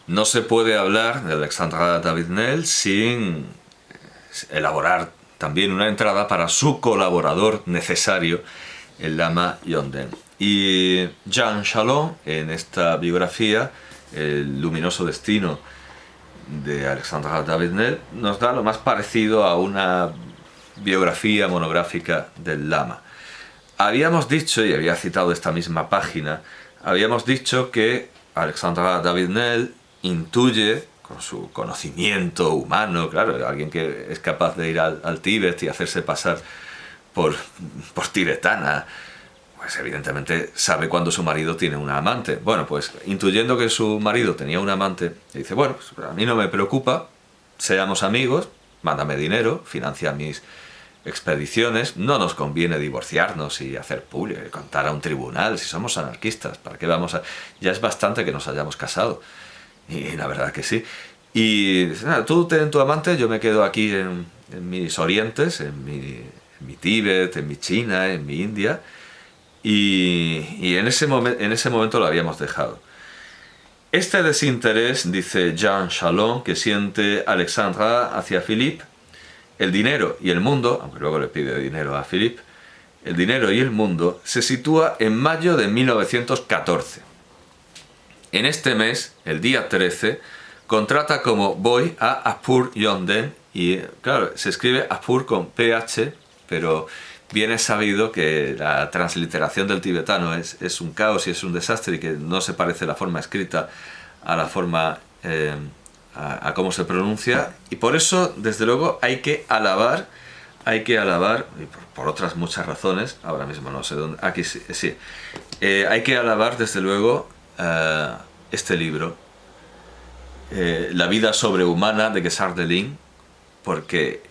No se puede hablar de Alexandra David-Néel sin elaborar también una entrada para su colaborador necesario, el lama Yongden. Y Jean Chalon, en esta biografía, El luminoso destino de Alexandra David-Néel, nos da lo más parecido a una biografía monográfica del lama. Habíamos dicho, y había citado esta misma página, habíamos dicho que Alexandra David-Néel intuye, con su conocimiento humano, claro, alguien que es capaz de ir al Tíbet y hacerse pasar por tibetana, pues evidentemente sabe cuando su marido tiene una amante. Bueno, pues intuyendo que su marido tenía una amante, dice, bueno, pues a mí no me preocupa, seamos amigos, mándame dinero, financia mis expediciones, no nos conviene divorciarnos y hacer público, contar a un tribunal, si somos anarquistas, ¿para qué vamos a...? Ya es bastante que nos hayamos casado. Y la verdad que sí. Y dice, nada, tú ten tu amante, yo me quedo aquí en mis orientes, en mi Tíbet, en mi China, en mi India. Y en ese momento lo habíamos dejado. Este desinterés, dice Jean Chalon, que siente Alexandra hacia Philippe, el dinero y el mundo, aunque luego le pide dinero a Philippe, el dinero y el mundo, se sitúa en mayo de 1914. En este mes, el día 13, contrata como boy a Apur Yongden, y claro, se escribe Apur con PH, pero bien es sabido que la transliteración del tibetano es un caos y es un desastre, y que no se parece la forma escrita a la forma a cómo se pronuncia, y por eso desde luego hay que alabar, y por otras muchas razones, ahora mismo no sé dónde, aquí sí, hay que alabar desde luego este libro, La vida sobrehumana de Guessard-Delin, porque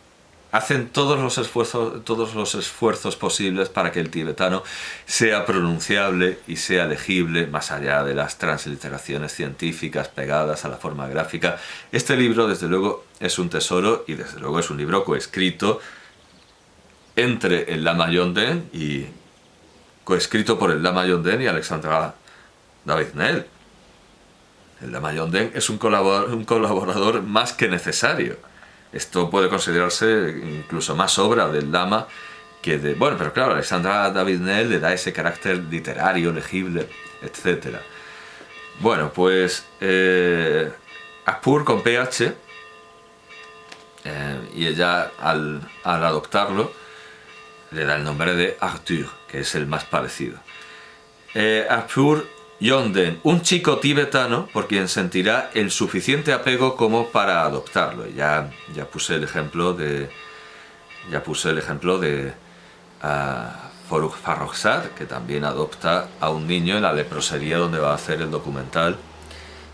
hacen todos los esfuerzos posibles para que el tibetano sea pronunciable y sea legible, más allá de las transliteraciones científicas pegadas a la forma gráfica. Este libro, desde luego, es un tesoro, y desde luego es un libro coescrito entre el lama Yongden y coescrito por el lama Yongden y Alexandra David-Néel. El lama Yongden es un colaborador más que necesario. Esto puede considerarse incluso más obra del lama que de... Bueno, pero claro, Alexandra David-Néel le da ese carácter literario, legible, etc. Bueno, pues Apur con PH, y ella al adoptarlo le da el nombre de Arthur, que es el más parecido. Apur Yongden, un chico tibetano por quien sentirá el suficiente apego como para adoptarlo. Ya puse el ejemplo de Farrokh Farrokhzad, que también adopta a un niño en la leprosería donde va a hacer el documental,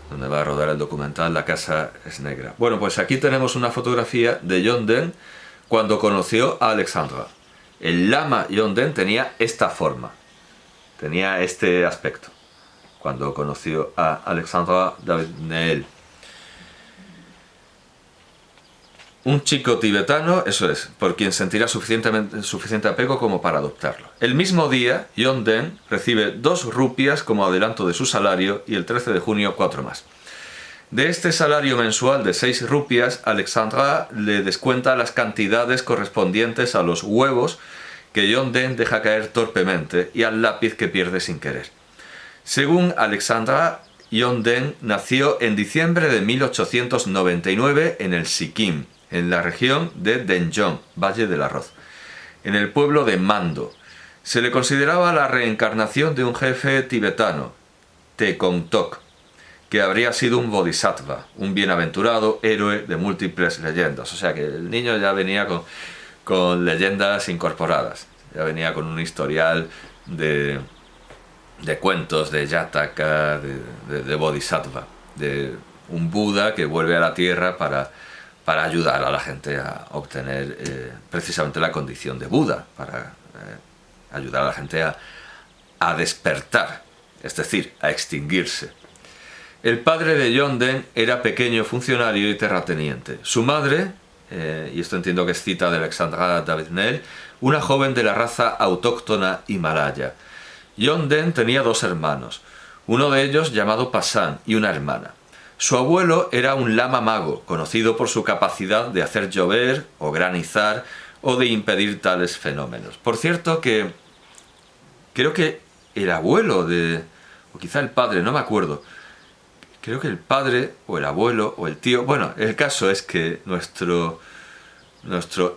donde va a rodar el documental La casa es negra. Bueno, pues aquí tenemos una fotografía de Yongden cuando conoció a Alexandra. El lama Yongden tenía esta forma, tenía este aspecto cuando conoció a Alexandra David-Néel. Un chico tibetano, eso es, por quien sentirá suficiente apego como para adoptarlo. El mismo día, Yongden recibe 2 rupias como adelanto de su salario, y el 13 de junio 4 más. De este salario mensual de 6 rupias, Alexandra le descuenta las cantidades correspondientes a los huevos que Yongden deja caer torpemente y al lápiz que pierde sin querer. Según Alexandra, Yongden nació en diciembre de 1899 en el Sikkim, en la región de Denjong, Valle del Arroz, en el pueblo de Mando. Se le consideraba la reencarnación de un jefe tibetano, Tekong Tok, que habría sido un bodhisattva, un bienaventurado héroe de múltiples leyendas. O sea que el niño ya venía con leyendas incorporadas, ya venía con un historial de cuentos de Yataka, de bodhisattva, de un Buda que vuelve a la tierra para ayudar a la gente a obtener precisamente la condición de Buda, para ayudar a la gente a despertar, es decir, a extinguirse. El padre de Yongden era pequeño funcionario y terrateniente. Su madre, y esto entiendo que es cita de Alexandra David-Néel, una joven de la raza autóctona himalaya. Yongden tenía 2 hermanos, uno de ellos llamado Pasan y una hermana. Su abuelo era un lama mago, conocido por su capacidad de hacer llover o granizar o de impedir tales fenómenos. Por cierto que creo que el abuelo o quizá el padre, no me acuerdo, creo que el padre o el abuelo o el tío, bueno, el caso es que nuestro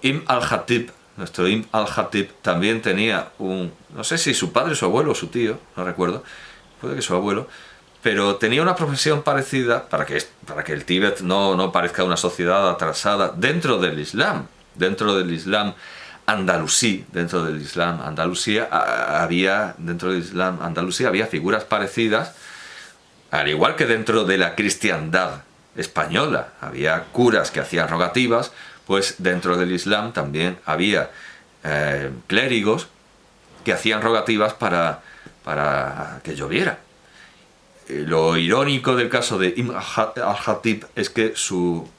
Ibn al-Khatib también tenía no sé si su padre, su abuelo o su tío, no recuerdo, puede que su abuelo, pero tenía una profesión parecida para que el Tíbet no parezca una sociedad atrasada dentro del Islam andalusí. Dentro del Islam Andalucía había figuras parecidas, al igual que dentro de la cristiandad española había curas que hacían rogativas, pues dentro del Islam también había clérigos que hacían rogativas para que lloviera. Lo irónico del caso de Ibn al-Khatib es que su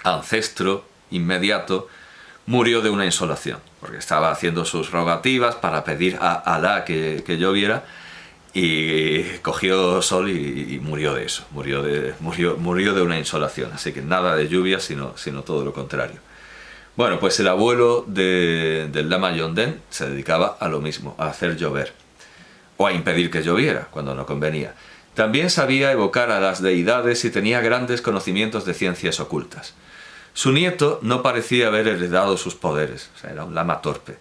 ancestro inmediato murió de una insolación, porque estaba haciendo sus rogativas para pedir a Alá que lloviera, y cogió sol y murió de eso, murió de una insolación. Así que nada de lluvia, sino todo lo contrario. Bueno, pues el abuelo del lama Yongden se dedicaba a lo mismo, a hacer llover, o a impedir que lloviera cuando no convenía. También sabía evocar a las deidades y tenía grandes conocimientos de ciencias ocultas. Su nieto no parecía haber heredado sus poderes, o sea, era un lama torpe.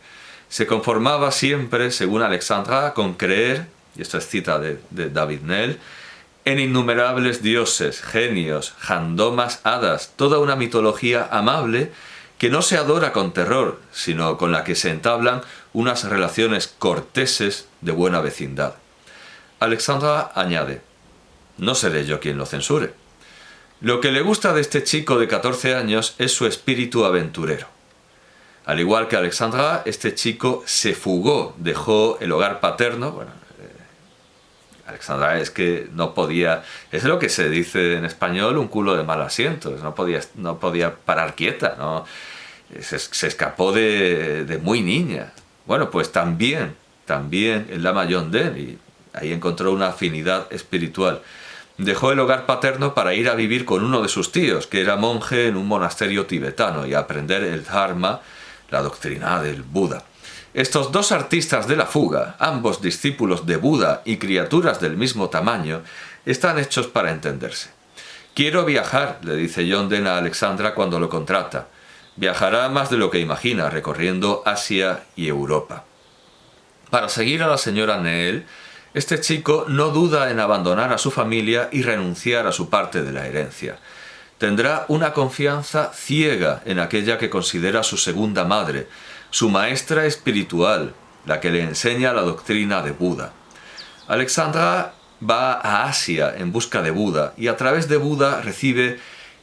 Se conformaba siempre, según Alexandra, con creer, y esto es cita de David Nell, en innumerables dioses, genios, jandomas, hadas, toda una mitología amable que no se adora con terror, sino con la que se entablan unas relaciones corteses de buena vecindad. Alexandra añade: no seré yo quien lo censure. Lo que le gusta de este chico de 14 años es su espíritu aventurero. Al igual que Alexandra, este chico se fugó, dejó el hogar paterno. Bueno, Alexandra es que no podía, es lo que se dice en español, un culo de mal asiento, no podía parar quieta, ¿no? Se escapó de muy niña. Bueno, pues también el lama Yongden, y ahí encontró una afinidad espiritual. Dejó el hogar paterno para ir a vivir con uno de sus tíos, que era monje en un monasterio tibetano, y a aprender el Dharma, la doctrina del Buda. Estos dos artistas de la fuga, ambos discípulos de Buda y criaturas del mismo tamaño, están hechos para entenderse. Quiero viajar, le dice Yongden a Alexandra cuando lo contrata. Viajará más de lo que imagina, recorriendo Asia y Europa. Para seguir a la señora Nell, este chico no duda en abandonar a su familia y renunciar a su parte de la herencia. Tendrá una confianza ciega en aquella que considera su segunda madre, su maestra espiritual, la que le enseña la doctrina de Buda. Alexandra va a Asia en busca de Buda y a través de Buda recibe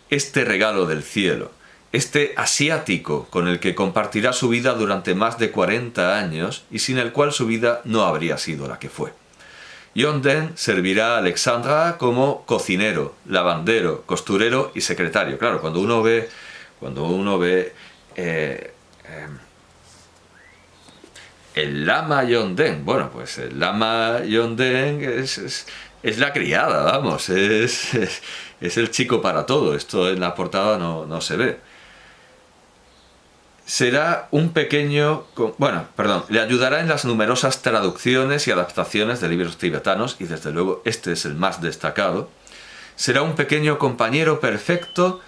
este regalo del cielo, este asiático con el que compartirá su vida durante más de 40 años y sin el cual su vida no habría sido la que fue. Yongden servirá a Alexandra como cocinero, lavandero, costurero y secretario. Claro, cuando uno ve el lama Yongden, bueno, pues el lama Yongden es la criada, vamos, es el chico para todo. Esto en la portada no se ve. Será un pequeño... le ayudará en las numerosas traducciones y adaptaciones de libros tibetanos, y desde luego este es el más destacado. Será un pequeño compañero perfecto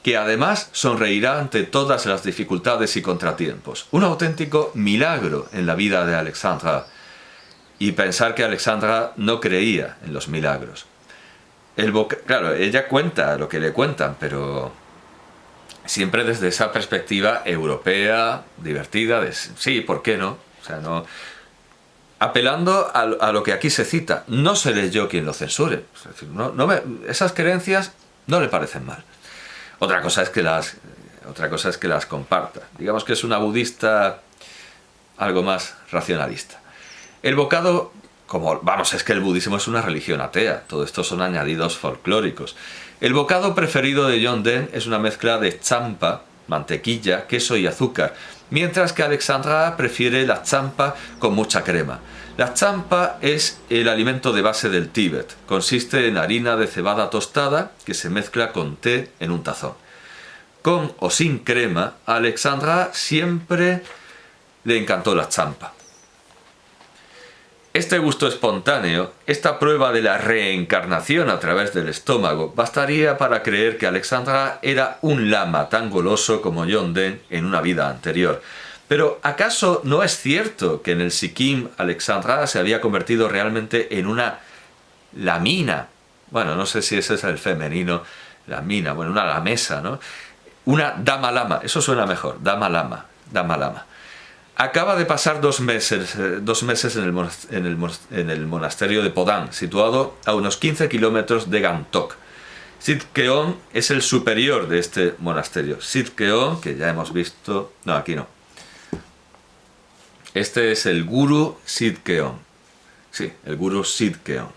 que además sonreirá ante todas las dificultades y contratiempos. Un auténtico milagro en la vida de Alexandra. Y pensar que Alexandra no creía en los milagros. Claro, ella cuenta lo que le cuentan, pero... siempre desde esa perspectiva europea, divertida, de sí, ¿por qué no? O sea, no... apelando a lo que aquí se cita, no seré yo quien lo censure. Es decir, esas creencias no le parecen mal. Otra cosa es que las comparta. Digamos que es una budista algo más racionalista. El bocado, es que el budismo es una religión atea, todo esto son añadidos folclóricos. El bocado preferido de Yongden es una mezcla de champa, mantequilla, queso y azúcar, mientras que Alexandra prefiere la champa con mucha crema. La champa es el alimento de base del Tíbet. Consiste en harina de cebada tostada que se mezcla con té en un tazón. Con o sin crema, a Alexandra siempre le encantó la champa. Este gusto espontáneo, esta prueba de la reencarnación a través del estómago, bastaría para creer que Alexandra era un lama tan goloso como John Dene en una vida anterior. Pero ¿acaso no es cierto que en el Sikkim Alexandra se había convertido realmente en una lamina? Bueno, no sé si ese es el femenino, lamina, bueno, una lamesa, ¿no? Una dama lama, eso suena mejor, dama lama, dama lama. Acaba de pasar 2 meses en el monasterio de Podang, situado a unos 15 kilómetros de Gangtok. Sidkeon es el superior de este monasterio. Sidkeon, que ya hemos visto... No, aquí no. Este es el Guru Sidkeon. Sí, el Guru Sidkeon.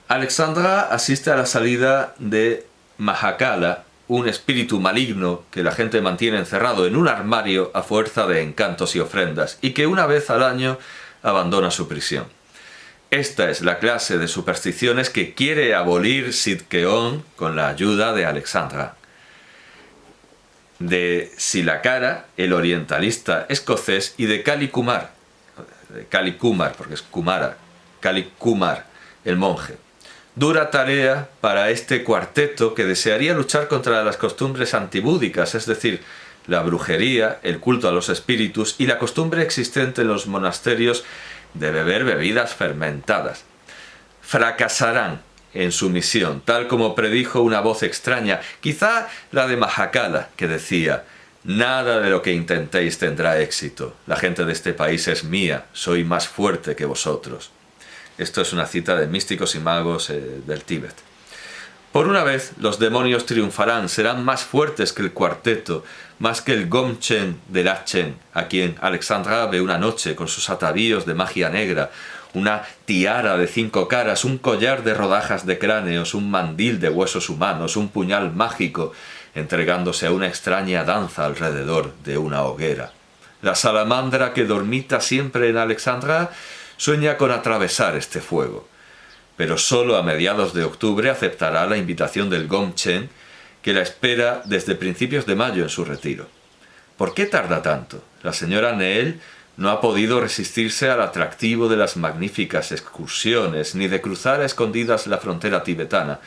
Alexandra asiste a la salida de Mahakala, un espíritu maligno que la gente mantiene encerrado en un armario a fuerza de encantos y ofrendas, y que una vez al año abandona su prisión. Esta es la clase de supersticiones que quiere abolir Sidkeon con la ayuda de Alexandra. De Silakara, el orientalista escocés, y de Kali Kumar, porque es Kumara, Kali Kumar, el monje. Dura tarea para este cuarteto que desearía luchar contra las costumbres antibúdicas, es decir, la brujería, el culto a los espíritus y la costumbre existente en los monasterios de beber bebidas fermentadas. Fracasarán en su misión, tal como predijo una voz extraña, quizá la de Mahakala, que decía: «Nada de lo que intentéis tendrá éxito. La gente de este país es mía, soy más fuerte que vosotros». Esto es una cita de Místicos y Magos del Tíbet. Por una vez, los demonios triunfarán, serán más fuertes que el cuarteto, más que el Gomchen de Lachen, a quien Alexandra ve una noche con sus atavíos de magia negra, una tiara de 5 caras, un collar de rodajas de cráneos, un mandil de huesos humanos, un puñal mágico, entregándose a una extraña danza alrededor de una hoguera. La salamandra que dormita siempre en Alexandra sueña con atravesar este fuego, pero solo a mediados de octubre aceptará la invitación del Gomchen, que la espera desde principios de mayo en su retiro. ¿Por qué tarda tanto? La señora Neel no ha podido resistirse al atractivo de las magníficas excursiones, ni de cruzar a escondidas la frontera tibetana,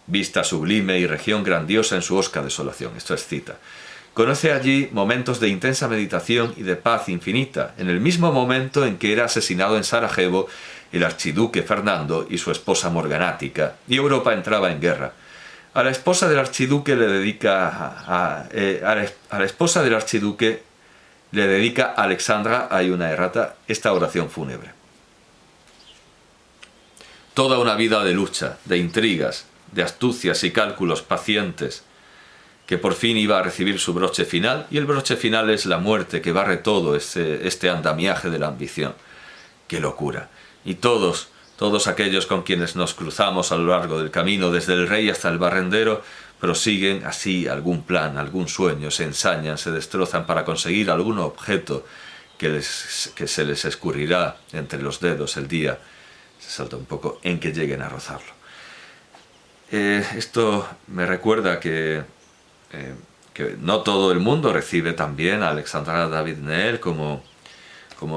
vista sublime y región grandiosa en su hosca desolación. Esto es cita. Conoce allí momentos de intensa meditación y de paz infinita, en el mismo momento en que era asesinado en Sarajevo el archiduque Fernando y su esposa Morganática, y Europa entraba en guerra. A la esposa del archiduque le dedica Alexandra, hay una errata, esta oración fúnebre. Toda una vida de lucha, de intrigas, de astucias y cálculos pacientes, que por fin iba a recibir su broche final, y el broche final es la muerte que barre todo este andamiaje de la ambición. ¡Qué locura! Y todos aquellos con quienes nos cruzamos a lo largo del camino, desde el rey hasta el barrendero, prosiguen así algún plan, algún sueño, se ensañan, se destrozan para conseguir algún objeto que se les escurrirá entre los dedos el día, se salta un poco, en que lleguen a rozarlo. Esto me recuerda que no todo el mundo recibe también a Alexandra David Neel como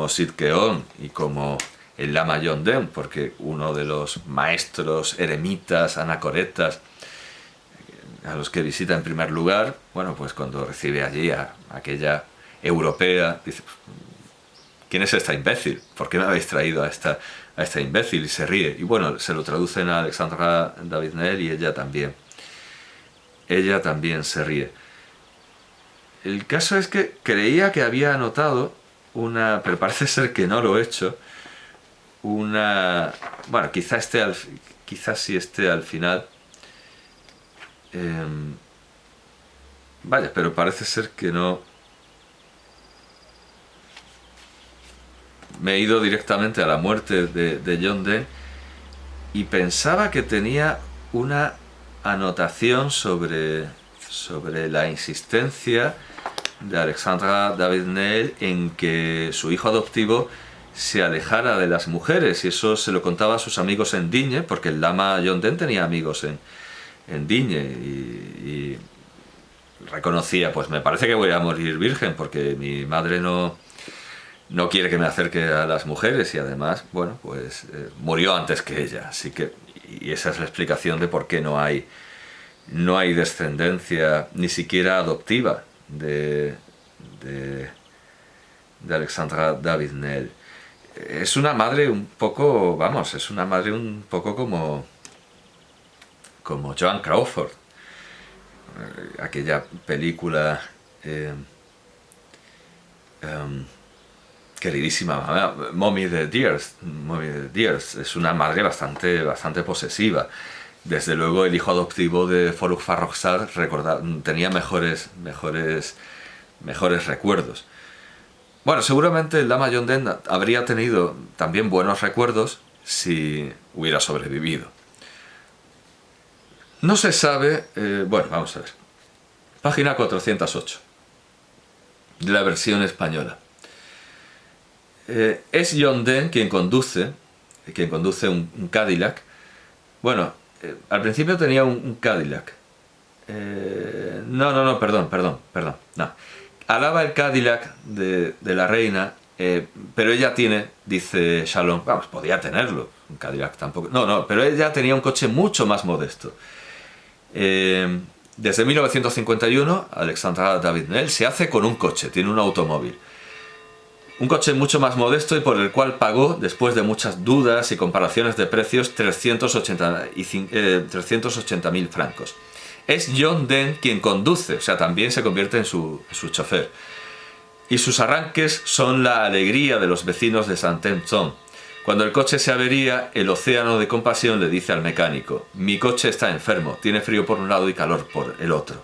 Sidkeon y como el Lama John Dene, porque uno de los maestros eremitas, anacoretas, a los que visita en primer lugar, bueno, pues cuando recibe allí a aquella europea, dice: ¿quién es esta imbécil? ¿Por qué me habéis traído a esta imbécil? Y se ríe. Y bueno, se lo traducen a Alexandra David Neel y ella también se ríe. El caso es que creía que había anotado pero parece ser que no lo he hecho, bueno, quizás sí esté al final. Vaya, pero parece ser que no. Me he ido directamente a la muerte de John Dene y pensaba que tenía una anotación sobre la insistencia de Alexandra David Neel en que su hijo adoptivo se alejara de las mujeres, y eso se lo contaba a sus amigos en Digne, porque el lama Yongden tenía amigos en Digne, y reconocía, pues me parece que voy a morir virgen, porque mi madre no quiere que me acerque a las mujeres, y además, bueno, pues murió antes que ella, así que, y esa es la explicación de por qué no hay descendencia, ni siquiera adoptiva, de Alexandra David-Néel. Es una madre un poco, vamos, es una madre un poco como Joan Crawford, aquella película queridísima, Mommy the Dears. Es una madre bastante posesiva. Desde luego el hijo adoptivo de Farrokh Farrokhzad tenía mejores recuerdos. Bueno, seguramente el lama Yongden habría tenido también buenos recuerdos si hubiera sobrevivido. No se sabe, bueno, vamos a ver. Página 408 de la versión española. Es Yongden quien conduce un Cadillac. Bueno, al principio tenía un Cadillac. No, perdón. No. Alaba el Cadillac de la reina, pero ella tiene, dice Shalom, vamos, podía tenerlo, un Cadillac tampoco. No, pero ella tenía un coche mucho más modesto. Desde 1951, Alexandra David-Néel se hace con un coche, tiene un automóvil. Un coche mucho más modesto y por el cual pagó, después de muchas dudas y comparaciones de precios, 380.000 francos. Es Yongden quien conduce, o sea, también se convierte en su chofer. Y sus arranques son la alegría de los vecinos de Saint-Étienne. Cuando el coche se avería, el océano de compasión le dice al mecánico: mi coche está enfermo, tiene frío por un lado y calor por el otro.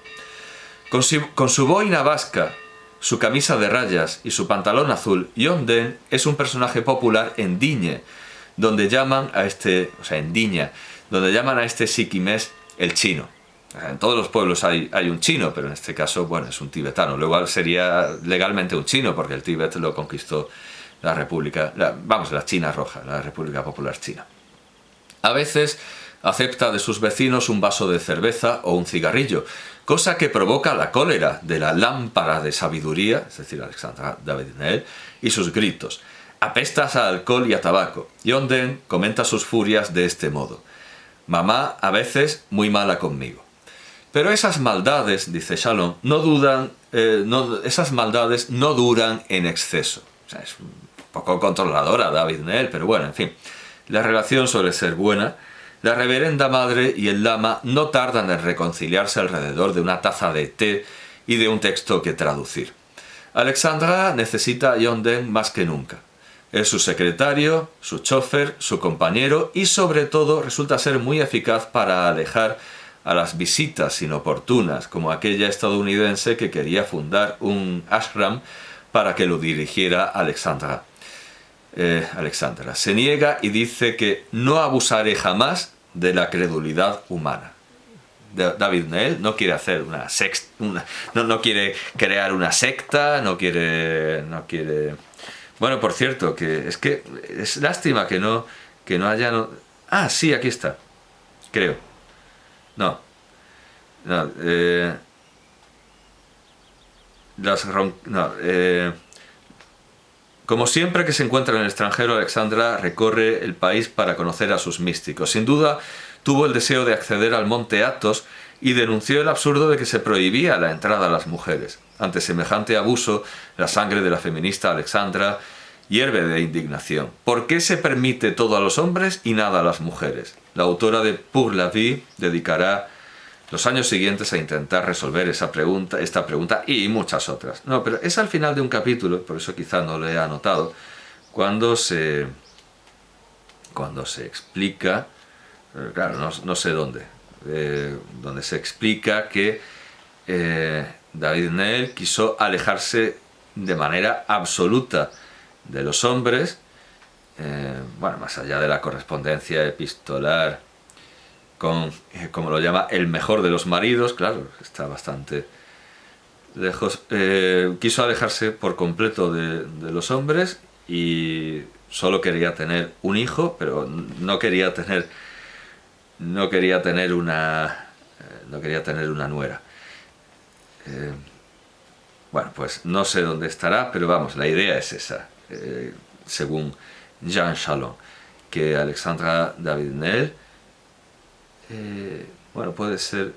Con su boina vasca, su camisa de rayas y su pantalón azul, Yongden es un personaje popular en Digne, donde llaman a este siquimés el chino. En todos los pueblos hay un chino, pero en este caso, bueno, es un tibetano. Luego sería legalmente un chino, porque el Tíbet lo conquistó la China Roja, la República Popular China. A veces acepta de sus vecinos un vaso de cerveza o un cigarrillo, cosa que provoca la cólera de la lámpara de sabiduría, es decir, Alexandra David-Néel, y sus gritos: apestas a alcohol y a tabaco. Yongden comenta sus furias de este modo: mamá a veces muy mala conmigo. Pero esas maldades, dice Shalom, esas maldades no duran en exceso. O sea, es un poco controladora David-Néel, pero bueno, en fin. La relación suele ser buena. La reverenda madre y el lama no tardan en reconciliarse alrededor de una taza de té y de un texto que traducir. Alexandra necesita a Yongden más que nunca. Es su secretario, su chofer, su compañero y sobre todo resulta ser muy eficaz para alejar a las visitas inoportunas, como aquella estadounidense que quería fundar un ashram para que lo dirigiera Alexandra. Se niega y dice que no abusaré jamás de la credulidad humana. David-Néel no quiere hacer una secta, no quiere crear una secta, no quiere. Bueno, por cierto, que es lástima que no haya. Ah, sí, aquí está. Creo. Como siempre que se encuentra en el extranjero, Alexandra recorre el país para conocer a sus místicos. Sin duda, tuvo el deseo de acceder al monte Athos y denunció el absurdo de que se prohibía la entrada a las mujeres. Ante semejante abuso, la sangre de la feminista Alexandra hierve de indignación. ¿Por qué se permite todo a los hombres y nada a las mujeres? La autora de Pour la vie dedicará los años siguientes a intentar resolver esta pregunta y muchas otras. No, pero es al final de un capítulo, por eso quizá no lo he anotado, cuando se explica, claro, no sé dónde, donde se explica que David-Néel quiso alejarse de manera absoluta de los hombres, más allá de la correspondencia epistolar con, como lo llama, el mejor de los maridos, claro, está bastante lejos. Quiso alejarse por completo de los hombres y solo quería tener un hijo, pero no quería tener una nuera. Bueno, pues no sé dónde estará, pero vamos, la idea es esa, según Jean Chalon, que Alexandra David-Néel, bueno, puede ser...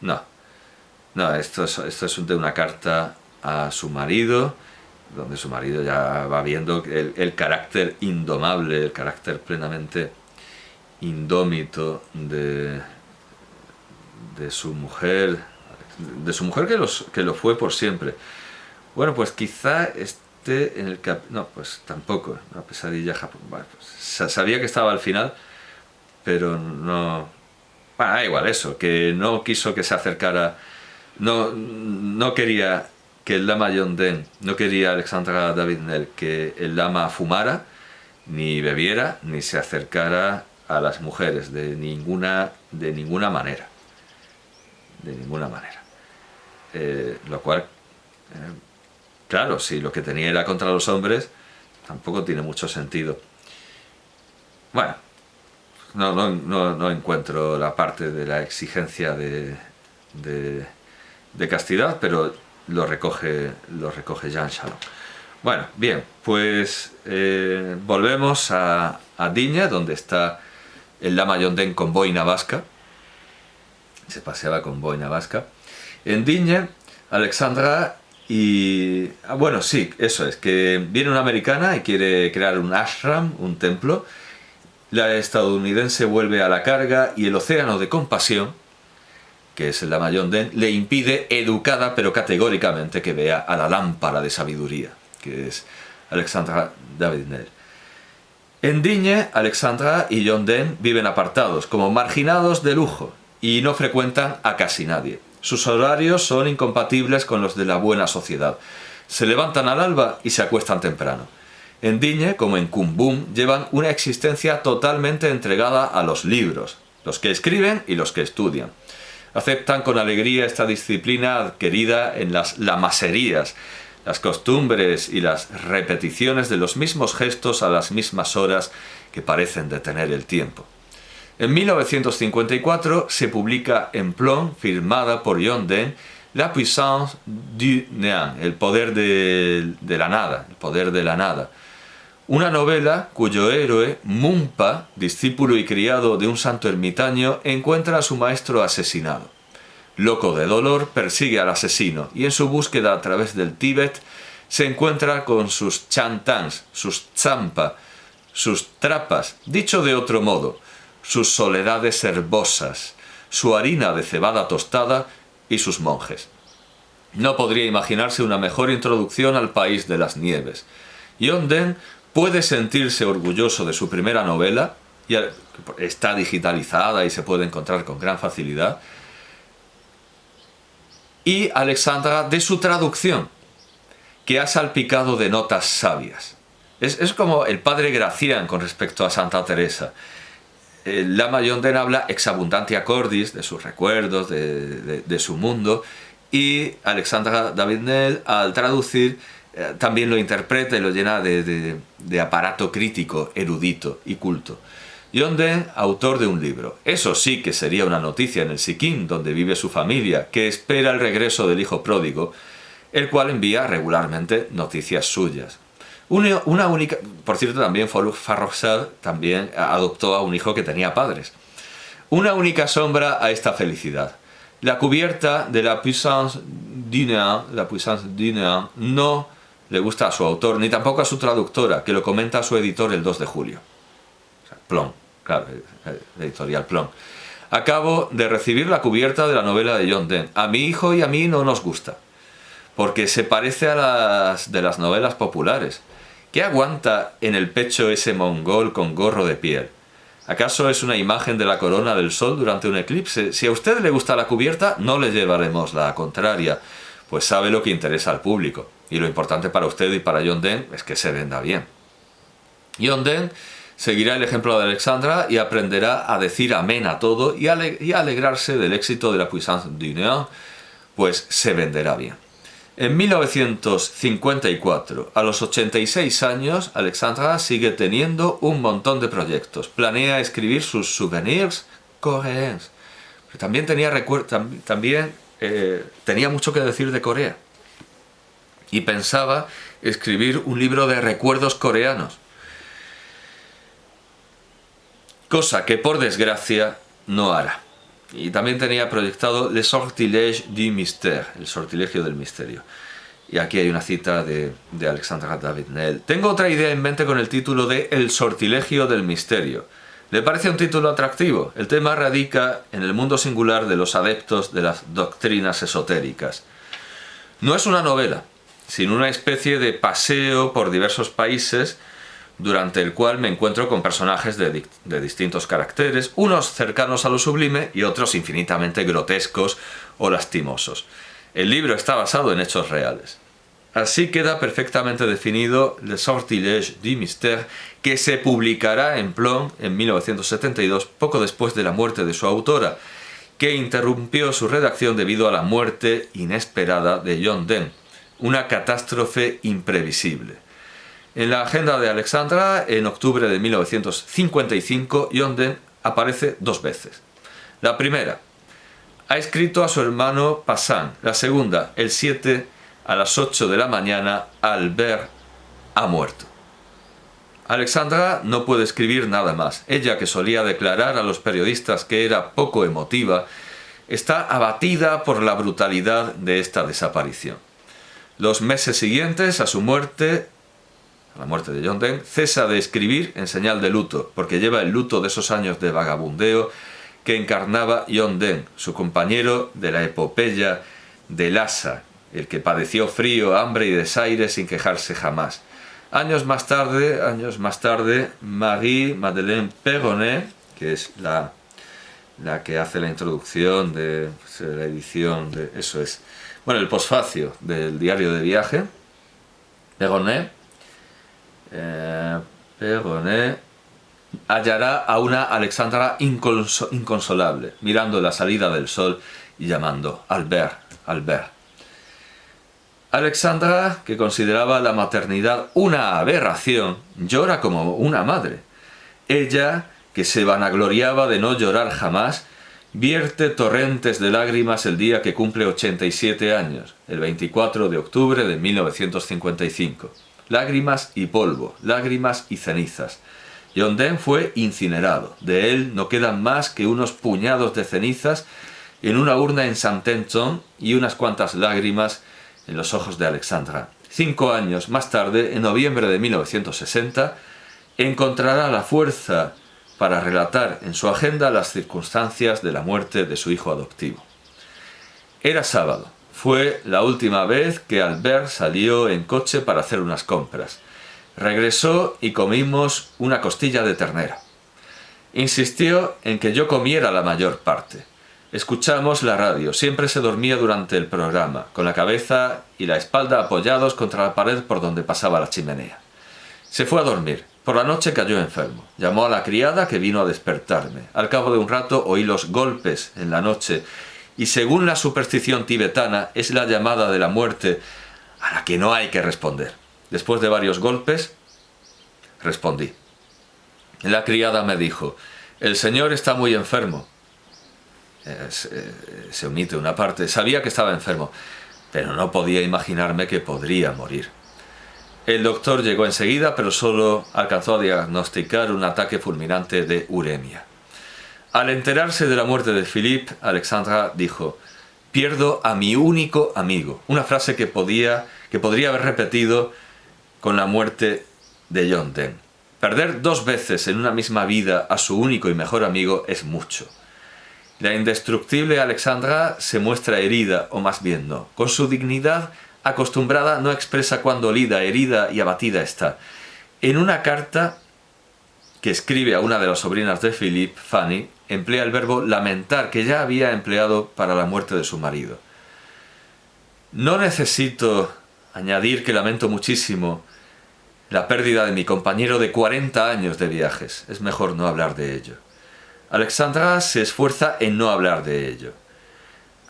No, esto es de una carta a su marido, donde su marido ya va viendo el carácter indomable, el carácter plenamente indómito de su mujer, que lo fue por siempre. Bueno, pues quizá esté en el no, pues tampoco, una pesadilla japonesa. Bueno, pues sabía que estaba al final, pero no... Bueno, da igual eso, que no quiso que se acercara, no quería que el lama Yongden, no quería Alexandra David-Néel que el lama fumara, ni bebiera, ni se acercara a las mujeres de ninguna manera. De ninguna manera. Lo cual, claro, si lo que tenía era contra los hombres, tampoco tiene mucho sentido. Bueno, no encuentro la parte de la exigencia de castidad, pero lo recoge Jean Chalon. Bueno, bien, pues volvemos a Digne, donde está el lama Yongden con boina vasca. Se paseaba con boina vasca. En Digne, Alexandra y... bueno, sí, eso es, que viene una americana y quiere crear un ashram, un templo. La estadounidense vuelve a la carga y el océano de compasión, que es el lama Yongden, le impide educada pero categóricamente que vea a la lámpara de sabiduría, que es Alexandra David-Néel. En Digne, Alexandra y Yongden viven apartados, como marginados de lujo, y no frecuentan a casi nadie. Sus horarios son incompatibles con los de la buena sociedad. Se levantan al alba y se acuestan temprano. En Digne, como en Kumbum, llevan una existencia totalmente entregada a los libros, los que escriben y los que estudian. Aceptan con alegría esta disciplina adquirida en las lamaserías, las costumbres y las repeticiones de los mismos gestos a las mismas horas que parecen detener el tiempo. En 1954 se publica en Plon, firmada por Yongden, La puissance du néant, el poder de la nada, el poder de la nada. Una novela cuyo héroe, Mumpa, discípulo y criado de un santo ermitaño, encuentra a su maestro asesinado. Loco de dolor, persigue al asesino y en su búsqueda a través del Tíbet se encuentra con sus chantans, sus tsampa, sus trapas, dicho de otro modo, sus soledades herbosas, su harina de cebada tostada y sus monjes. No podría imaginarse una mejor introducción al país de las nieves. Yongden puede sentirse orgulloso de su primera novela, ya está digitalizada y se puede encontrar con gran facilidad, y Alexandra de su traducción, que ha salpicado de notas sabias. Es como el padre Gracián con respecto a Santa Teresa. El lama Yongden habla ex abundantia cordis, de sus recuerdos, de su mundo, y Alexandra David-Néel, al traducir, también lo interpreta y lo llena de aparato crítico, erudito y culto. Yongden, autor de un libro. Eso sí que sería una noticia en el Sikkim, donde vive su familia, que espera el regreso del hijo pródigo, el cual envía regularmente noticias suyas. Una única... Por cierto, también Farrokhzad también adoptó a un hijo que tenía padres. Una única sombra a esta felicidad. La cubierta de La puissance du néant, no le gusta a su autor, ni tampoco a su traductora, que lo comenta a su editor el 2 de julio. O sea, Plon, claro, editorial Plon. Acabo de recibir la cubierta de la novela de Yongden. A mi hijo y a mí no nos gusta, porque se parece a las de las novelas populares. ¿Qué aguanta en el pecho ese mongol con gorro de piel? ¿Acaso es una imagen de la corona del sol durante un eclipse? Si a usted le gusta la cubierta, no le llevaremos la contraria, pues sabe lo que interesa al público. Y lo importante para usted y para Yongden es que se venda bien. Yongden seguirá el ejemplo de Alexandra y aprenderá a decir amén a todo y a alegrarse del éxito de La puissance du néant, pues se venderá bien. En 1954, a los 86 años, Alexandra sigue teniendo un montón de proyectos. Planea escribir sus souvenirs coréens. Pero también tenía mucho que decir de Corea. Y pensaba escribir un libro de recuerdos coreanos. Cosa que, por desgracia, no hará. Y también tenía proyectado Le Sortilège du Mystère, el sortilegio del misterio. Y aquí hay una cita de Alexandra David-Néel. Tengo otra idea en mente con el título de El sortilegio del misterio. ¿Le parece un título atractivo? El tema radica en el mundo singular de los adeptos de las doctrinas esotéricas. No es una novela, sino una especie de paseo por diversos países durante el cual me encuentro con personajes de distintos caracteres, unos cercanos a lo sublime y otros infinitamente grotescos o lastimosos. El libro está basado en hechos reales. Así queda perfectamente definido Le Sortilège du Mystère, que se publicará en Plon en 1972, poco después de la muerte de su autora, que interrumpió su redacción debido a la muerte inesperada de John Donne, una catástrofe imprevisible. En la agenda de Alexandra, en octubre de 1955, John Donne aparece 2 veces. La primera, ha escrito a su hermano Passan. La segunda, el 7 a las 8 de la mañana, Albert ha muerto. Alexandra no puede escribir nada más. Ella, que solía declarar a los periodistas que era poco emotiva, está abatida por la brutalidad de esta desaparición. Los meses siguientes a su muerte, a la muerte de John Donne, cesa de escribir en señal de luto, porque lleva el luto de esos años de vagabundeo que encarnaba John Donne, su compañero de la epopeya de Lhasa, el que padeció frío, hambre y desaire sin quejarse jamás. Años más tarde, Marie-Madeleine Perronnet, que es la que hace la introducción de la edición de... Eso es. Bueno, el posfacio del diario de viaje, Perronnet hallará a una Alexandra inconsolable, mirando la salida del sol y llamando Albert, Albert. Alexandra, que consideraba la maternidad una aberración, llora como una madre. Ella, que se vanagloriaba de no llorar jamás, vierte torrentes de lágrimas el día que cumple 87 años, el 24 de octubre de 1955. Lágrimas y polvo, lágrimas y cenizas. John Donne fue incinerado. De él no quedan más que unos puñados de cenizas en una urna en Saint-Étienne y unas cuantas lágrimas en los ojos de Alexandra. 5 años más tarde, en noviembre de 1960, encontrará la fuerza para relatar en su agenda las circunstancias de la muerte de su hijo adoptivo. Era sábado. Fue la última vez que Albert salió en coche para hacer unas compras. Regresó y comimos una costilla de ternera. Insistió en que yo comiera la mayor parte. Escuchamos la radio. Siempre se dormía durante el programa, con la cabeza y la espalda apoyados contra la pared por donde pasaba la chimenea. Se fue a dormir. Por la noche cayó enfermo. Llamó a la criada, que vino a despertarme. Al cabo de un rato oí los golpes en la noche, y según la superstición tibetana es la llamada de la muerte a la que no hay que responder. Después de varios golpes, respondí. La criada me dijo: el señor está muy enfermo. Se omite una parte. Sabía que estaba enfermo, pero no podía imaginarme que podría morir. El doctor llegó enseguida, pero solo alcanzó a diagnosticar un ataque fulminante de uremia. Al enterarse de la muerte de Philippe, Alexandra dijo: pierdo a mi único amigo. Una frase que podría haber repetido con la muerte de John Donne. Perder 2 veces en una misma vida a su único y mejor amigo es mucho. La indestructible Alexandra se muestra herida, o más bien no. Con su dignidad acostumbrada no expresa cuán dolida, herida y abatida está. En una carta que escribe a una de las sobrinas de Philippe, Fanny, emplea el verbo lamentar, que ya había empleado para la muerte de su marido. No necesito añadir que lamento muchísimo la pérdida de mi compañero de 40 años de viajes. Es mejor no hablar de ello. Alexandra se esfuerza en no hablar de ello.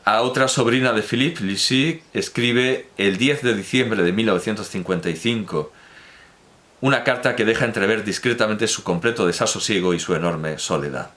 a otra sobrina de Philippe, Lucie, escribe el 10 de diciembre de 1955 una carta que deja entrever discretamente su completo desasosiego y su enorme soledad.